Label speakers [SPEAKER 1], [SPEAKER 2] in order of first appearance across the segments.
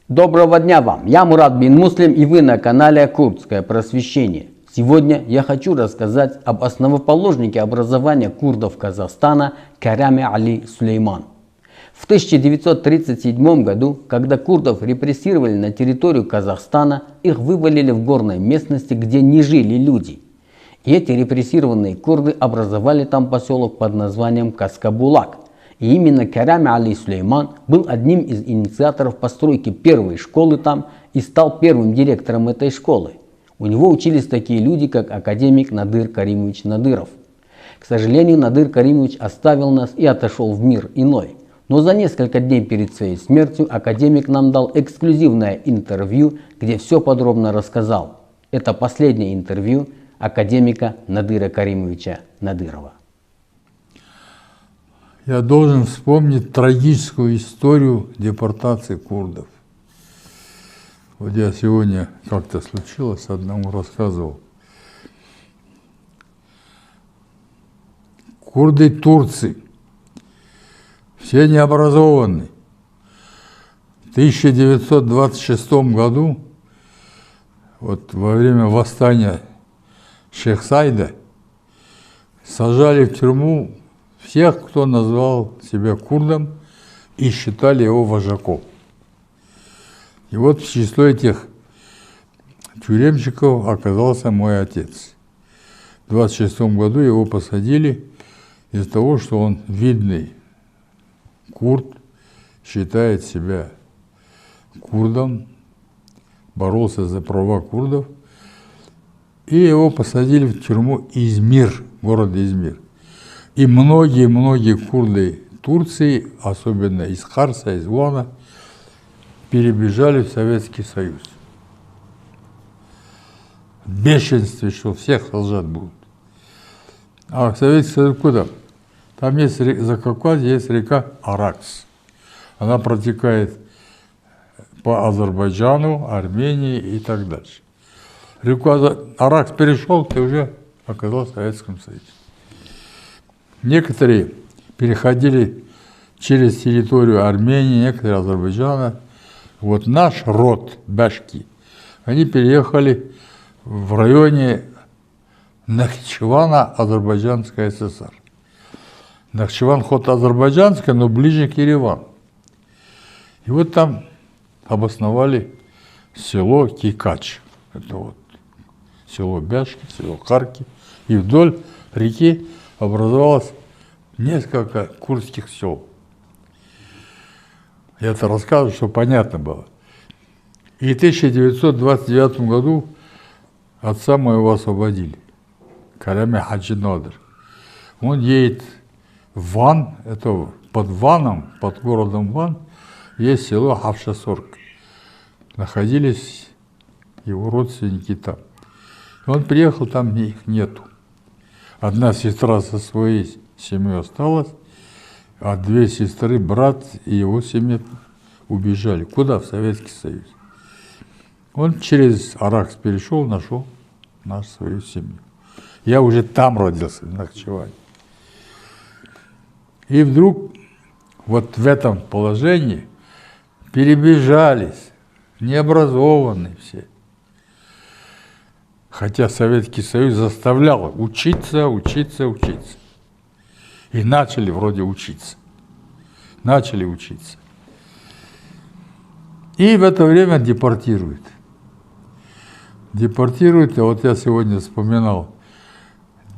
[SPEAKER 1] Доброго дня вам, я Мурат бин Муслим, и вы на канале Курдское просвещение. Сегодня я хочу рассказать об основоположнике образования курдов Казахстана Караме Али Сулейман. В 1937 году, когда курдов репрессировали на территорию Казахстана, их вывалили в горной местности, где не жили люди. И эти репрессированные курды образовали там поселок под названием Каскабулак. И именно Караме Али Сулейман был одним из инициаторов постройки первой школы там и стал первым директором этой школы. У него учились такие люди, как академик Надыр Каримович Надыров. К сожалению, Надыр Каримович оставил нас и отошел в мир иной. Но за несколько дней перед своей смертью академик нам дал эксклюзивное интервью, где все подробно рассказал. Это последнее интервью академика Надыра Каримовича Надырова.
[SPEAKER 2] Я должен вспомнить трагическую историю депортации курдов. Вот я сегодня как-то случилось, одному рассказывал. Курды Турции, все необразованные. В 1926 году, вот во время восстания Шейх-Сайда, сажали в тюрьму всех, кто назвал себя курдом и считали его вожаком. И вот в число этих тюремщиков оказался мой отец. В 1926 году его посадили из-за того, что он видный курд, считает себя курдом, боролся за права курдов, и его посадили в тюрьму Измир, город Измир. И многие курды Турции, особенно из Харса, из Вана, перебежали в Советский Союз. В бешенстве, что всех сажать будут. А в Советский Союз куда? Там есть за Кавказе есть река Аракс. Она протекает по Азербайджану, Армении и так дальше. Реку Аракс перешел, ты уже оказался в Советском Союзе. Некоторые переходили через территорию Армении, некоторые Азербайджана. Вот наш род, башки, они переехали в районе Нахичевана, Азербайджанская ССР. Нахичеван хоть азербайджанская, но ближе к Еревану. И вот там обосновали село Кикач. Это вот село Бяшки, село Харки. И вдоль реки образовалось несколько курдских сел. Я это рассказываю, чтобы понятно было. И в 1929 году отца моего освободили, Караме Хаджи Надыр. Он едет в Ван, это под Ваном, под городом Ван, есть село Хавшасорг. Находились его родственники там. И он приехал, там их нету. Одна сестра со своей семьей осталась, а две сестры, брат и его семья убежали. Куда? В Советский Союз. Он через Аракс перешел, нашел нашу свою семью. Я уже там родился, в Нахичеване. И вдруг вот в этом положении перебежались, необразованные все. Хотя Советский Союз заставлял учиться. И начали вроде учиться. Начали учиться. И в это время депортируют. Депортируют, а вот я сегодня вспоминал,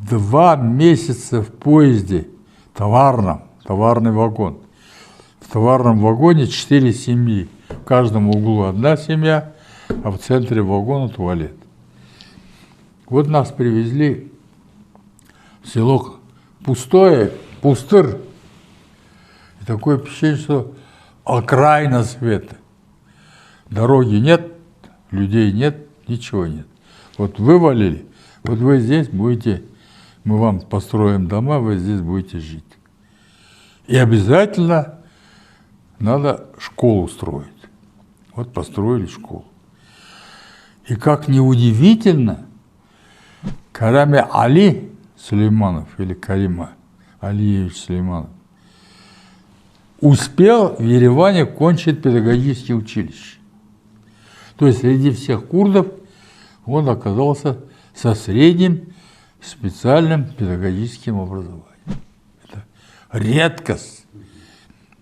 [SPEAKER 2] 2 месяца в поезде товарный вагон. В товарном вагоне 4 семьи. В каждом углу одна семья, а в центре вагона туалет. Вот нас привезли в село пустое, пустырь. И такое впечатление, что окраина света. Дороги нет, людей нет, ничего нет. Вот вывалили, вот вы здесь будете, мы вам построим дома, вы здесь будете жить. И обязательно надо школу строить. Вот построили школу. И как неудивительно, Караме Али Сулейманов, или Карима Алиевич Сулейманов, успел в Ереване кончить педагогическое училище. То есть среди всех курдов он оказался со средним специальным педагогическим образованием. Это редкость,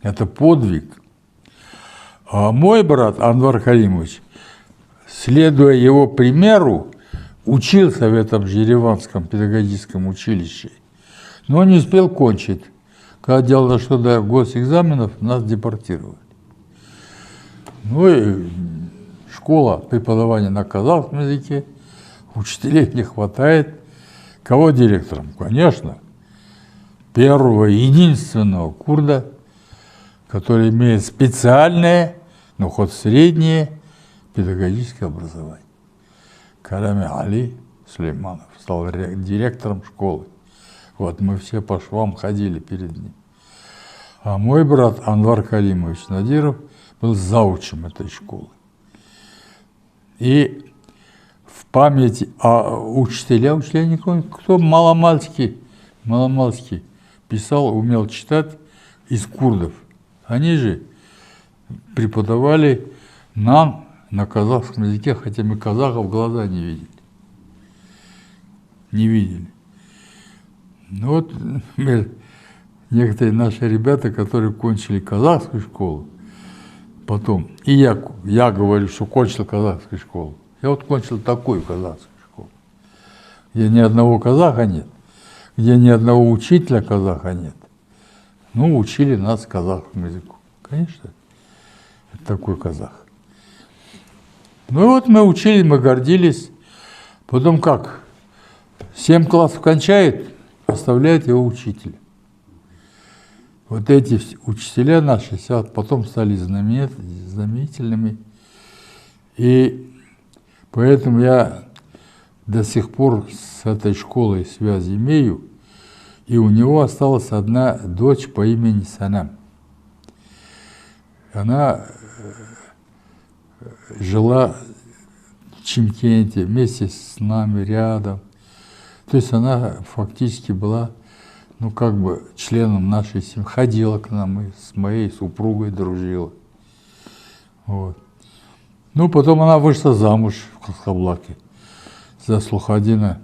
[SPEAKER 2] это подвиг. А мой брат Анвар Халимович, следуя его примеру, учился в этом же Ереванском педагогическом училище, но не успел кончить. Когда дело дошло до госэкзаменов, нас депортировали. Ну и школа преподавания на казахском языке, учителей не хватает. Кого директором? Конечно, первого единственного курда, который имеет специальное, но хоть среднее педагогическое образование. Карами Али Сулейманов стал директором школы. Вот мы все по швам ходили перед ним. А мой брат Анвар Халимович Надиров был заучем этой школы. И в памяти учителя никто, кто маломальски писал, умел читать из курдов. Они же преподавали нам на казахском языке, хотя мы казахов в глаза не видели. Не видели. Ну вот некоторые наши ребята, которые кончили казахскую школу, потом, и я говорю, что кончил казахскую школу. Я вот кончил такую казахскую школу, где ни одного казаха нет, где ни одного учителя казаха нет. Ну, учили нас казахскому языку. Конечно, это такой казах. Ну и вот мы учили, мы гордились. Потом как? 7 классов кончает, оставляет его учителя. Вот эти учителя наши потом стали знаменательными. И поэтому я до сих пор с этой школой связь имею. И у него осталась одна дочь по имени Санам. Она жила в Чимкенте вместе с нами рядом. То есть она фактически была, ну, как бы членом нашей семьи. Ходила к нам и с моей супругой дружила. Вот. Ну, потом она вышла замуж в Касаблаке за Слухадина.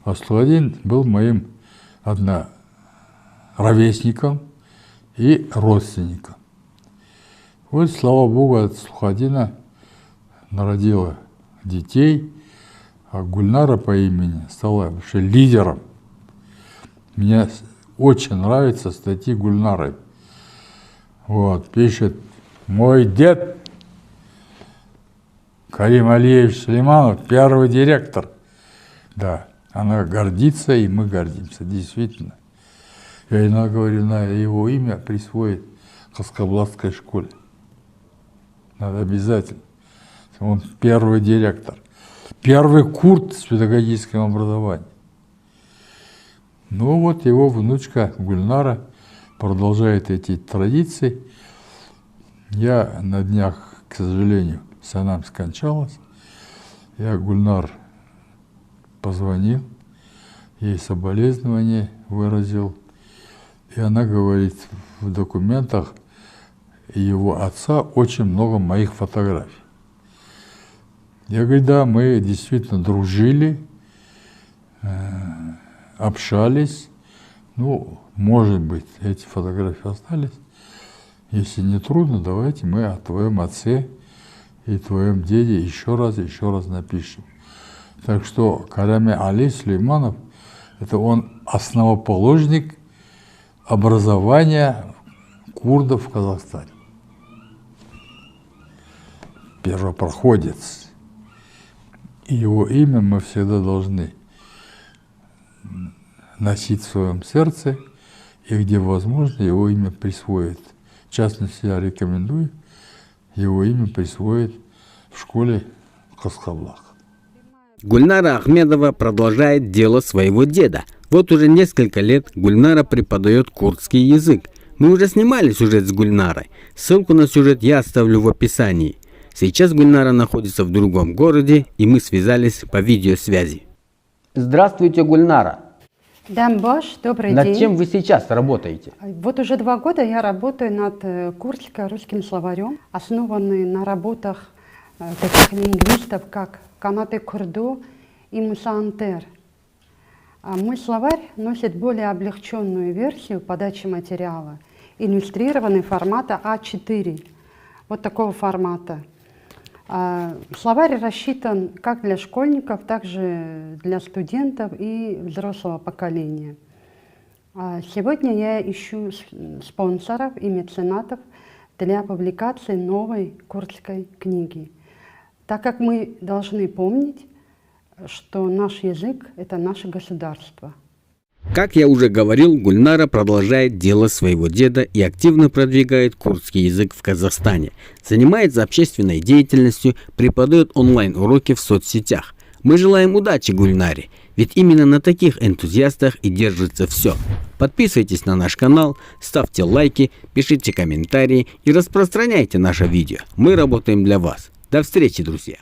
[SPEAKER 2] А Слухадин был моим ровесником и родственником. Вот, слава Богу, от Слухадина народила детей, а Гульнара по имени стала вообще лидером. Мне очень нравятся статьи Гульнары. Вот, пишет: мой дед Карим Алиевич Сулейманов, первый директор. Да, она гордится, и мы гордимся, действительно. Я иногда говорю, надо его имя присвоить Хаскаблатской школе. Надо обязательно. Он первый директор. Первый курд с педагогическим образованием. Ну вот его внучка Гульнара продолжает эти традиции. Я на днях, к сожалению, Санам скончалась. Я Гульнар позвонил, ей соболезнования выразил. И она говорит, в документах его отца очень много моих фотографий. Я говорю, да, мы действительно дружили, общались. Ну, может быть, эти фотографии остались. Если не трудно, давайте мы о твоем отце и твоем деде еще раз напишем. Так что Карами Али Сулейманов, это он основоположник образования курдов в Казахстане. Первопроходец. И его имя мы всегда должны носить в своем сердце, и где возможно, его имя присвоить. В частности, я рекомендую его имя присвоить в школе Хасхаблах.
[SPEAKER 1] Гульнара Ахмедова продолжает дело своего деда. Вот уже несколько лет Гульнара преподает курдский язык. Мы уже снимали сюжет с Гульнарой. Ссылку на сюжет я оставлю в описании. Сейчас Гульнара находится в другом городе, и мы связались по видеосвязи. Здравствуйте, Гульнара.
[SPEAKER 3] Дамбаш, добрый день.
[SPEAKER 1] Над чем вы сейчас работаете?
[SPEAKER 3] Вот уже 2 года я работаю над курдско-русским словарем, основанный на работах таких лингвистов, как Канате Курдо и Муса Антер. Мой словарь носит более облегченную версию подачи материала, иллюстрированный формата А4, вот такого формата. Словарь рассчитан как для школьников, так же для студентов и взрослого поколения. Сегодня я ищу спонсоров и меценатов для публикации новой курдской книги, так как мы должны помнить, что наш язык – это наше государство.
[SPEAKER 1] Как я уже говорил, Гульнара продолжает дело своего деда и активно продвигает курдский язык в Казахстане. Занимается общественной деятельностью, преподает онлайн-уроки в соцсетях. Мы желаем удачи Гульнаре, ведь именно на таких энтузиастах и держится все. Подписывайтесь на наш канал, ставьте лайки, пишите комментарии и распространяйте наше видео. Мы работаем для вас. До встречи, друзья!